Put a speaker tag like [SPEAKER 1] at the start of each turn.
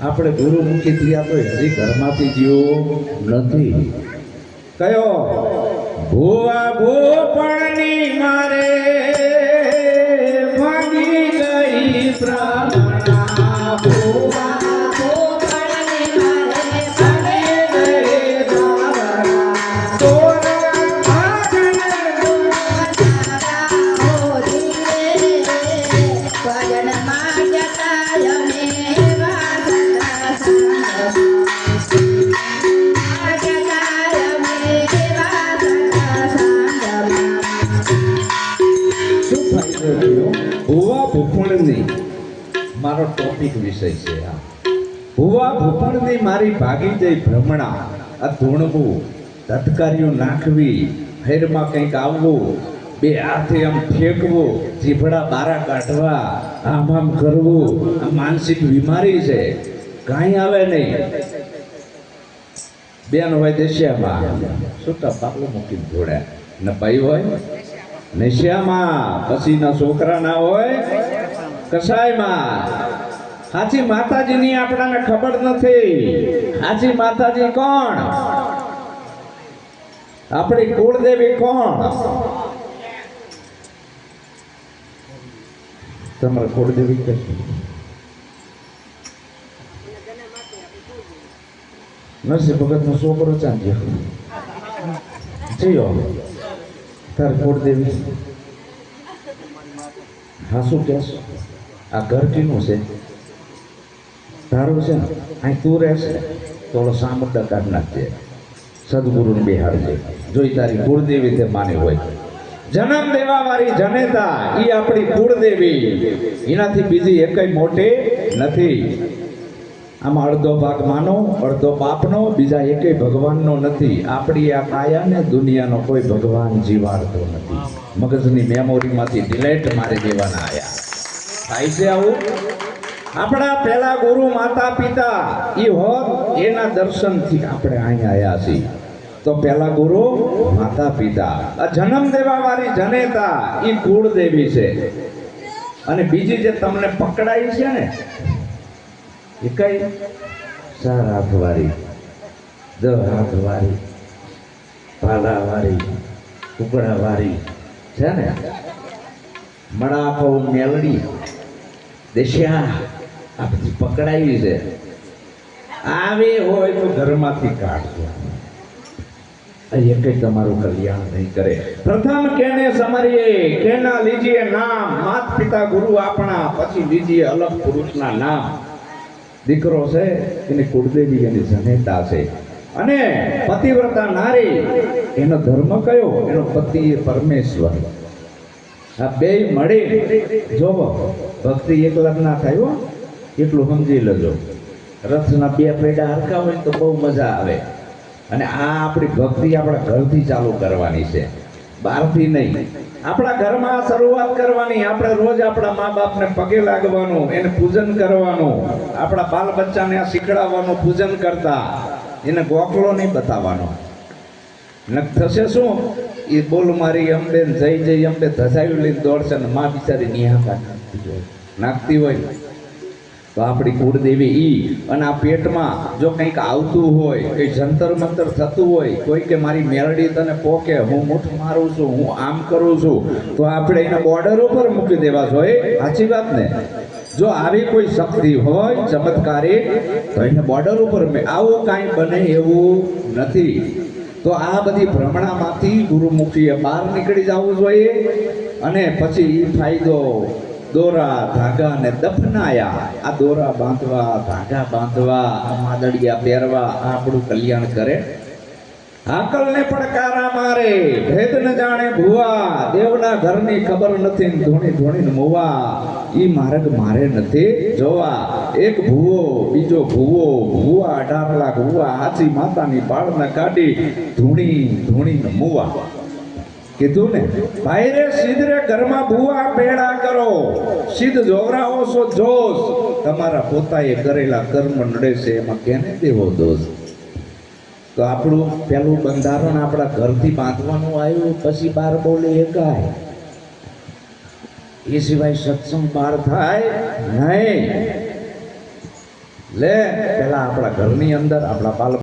[SPEAKER 1] આપણે ગુરુમુખી થયા તો હજી ઘરમાંથી જીવો નથી. કયો ભૂવા ભૂપણની મારે ભાગી ગઈ પ્રાણા ભૂવા ભૂવા ભૂપણની મારો ટોપિક વિષય છે. ભૂવા ભૂપણની મારી ભાગી જઈ ભ્રમણા. આ ધૂણવું, ધટકારીઓ નાખવી, ફેરમાં કંઈક આવવું, બે હાથે આમ ફેંકવું, જીભડા બારા કાઢવા, આમ કરવું, આ માનસિક બીમારી છે. કાંઈ આવે નહીં. બેન હોય દેશિયામાં છૂટા પાકલો મૂકીને જોડ્યા ને ભાઈ હોય નશિયામાં, પછી ના છોકરા ના હોય કસાયમાં. સાચી માતાજીની આપણાને ખબર નથી. સાચી માતાજી કોણ? આપણી કુળદેવી કોણ? તમારા કુળદેવી કશું નરસિંહ ભગત નો છોકરો ચાંદ્યો તાર કુળદેવી હા શું કહેશ? આ ઘર કીનું છે? તારું છે ને? અહીં તું રહેશે તો સામડા કાઢ નાખજે, સદગુરુને બિહાડજે. જોઈ તારી કુળદેવી તે માની હોય. જન્મ દેવા વાળી જનેતા એ આપણી કુળદેવી, એનાથી બીજી એકય મોટી નથી. આમાં અડધો ભાગ માનો, અડધો બાપનો, બીજા એકેય ભગવાનનો નથી. આપણી આ કાયાને દુનિયાનો કોઈ ભગવાન જીવાડતો નથી. મગજની મેમોરીમાંથી ડિલેટ મારી દેવાના આયા. થાય છે આવું? આપણા પહેલા ગુરુ માતા પિતા એ હોત, એના દર્શનથી આપણે અહીંયા આવ્યા છીએ. તો પહેલા ગુરુ માતા પિતા, આ જન્મ દેવા વાળી જનેતા એ કુળદેવી છે. અને બીજી જે તમને પકડાઈ છે ને એ કઈ? 4 હાથવાળી, 10 હાથવાળી, ભાલાવાળી, ટુકડાવાળી છે ને. મડાકો, મેલડી, દેશિયા આ બધી પકડાવી છે. આવે હોય તો ઘરમાંથી કાઢજો. કઈ તમારું કલ્યાણ નહીં કરે. પ્રથમ કેને સમરીએ, કેના લીજીએ નામ. માત પિતા ગુરુ આપણા, પછી લીજીએ અલગ પુરુષના નામ. દીકરો છે એની કુળદેવી, એની જનેતા છે. અને પતિવ્રતા નારી, એનો ધર્મ કયો? એનો પતિ એ પરમેશ્વર. આ બે મળી જોવો. ભક્તિ એકલા ના થાય, એટલું સમજી લેજો. રથના 2 પૈડા હરખા હોય તો બહુ મજા આવે. અને આ આપણી ભક્તિ આપણા ઘરથી ચાલુ કરવાની છે, બહારથી નહીં. આપણા ઘરમાં શરૂઆત કરવાની. આપણે રોજ આપણા મા બાપને પગે લાગવાનું, એને પૂજન કરવાનું, આપણા બાલ બચ્ચાને આ શીખડાવવાનું પૂજન કરતા. એને ગોખલો નહીં બતાવવાનો. ને થશે શું? એ બોલ મારી અંબે, જય જય અંબે ધસાવી લઈને દોડશે ને માં બિચારી નિહાકા નાખતી હોય. તો આપણી કુળદેવી ઈ. અને આ પેટમાં જો કંઈક આવતું હોય, કંઈ જંતર મંતર થતું હોય, કોઈ કે મારી મેલડી તને પોકે, હું મુઠ મારું છું, હું આમ કરું છું, તો આપણે એના બોર્ડર ઉપર મૂકી દેવા જોઈએ. સાચી વાત ને? જો આવી કોઈ શક્તિ હોય ચમત્કારી તો એને બોર્ડર ઉપર. આવું કાંઈ બને એવું નથી. તો આ બધી ભ્રમણામાંથી ગુરુમુખીએ બહાર નીકળી જવું જોઈએ. અને પછી એ ફાયદો દોરા ધાગા ને દફનાયા. આ દોરા બાંધવા, ધાગા બાંધવા, માદડિયા પહેરવા, આ આપણું કલ્યાણ કરે. આકલને પડકારા મારે, ભેદ ન જાણે ભુવા. દેવના ઘરની ખબર નથી, ધોણી ધોણીને મુવા. ઈ માર્ગ મારે નથી જોવા. એક ભૂવો, બીજો ભૂવો, ભૂવા 18 લાખ ભૂવા. હાચી માતાની બાળને કાઢી ધૂણી ધૂણીને મુવા. કીધું ને ભાઈ રે સિદ્ધ રે ઘરમાં ભૂવા પેડા કરો. સિદ્ધ જોવરાઓ છો જોશ. તમારા પોતાએ કરેલા કર્મ નડે છે, એમાં કેને દેવો દોષ? તો આપણું પેલું બંધારણ આપણા ઘરથી બાંધવાનું આવ્યું, પછી બાર બોલે એકાય એ સિવાય સત્સંગ બહાર થાય નહીં. લે પેલા આપણા ઘરની અંદર આપણા બાળકો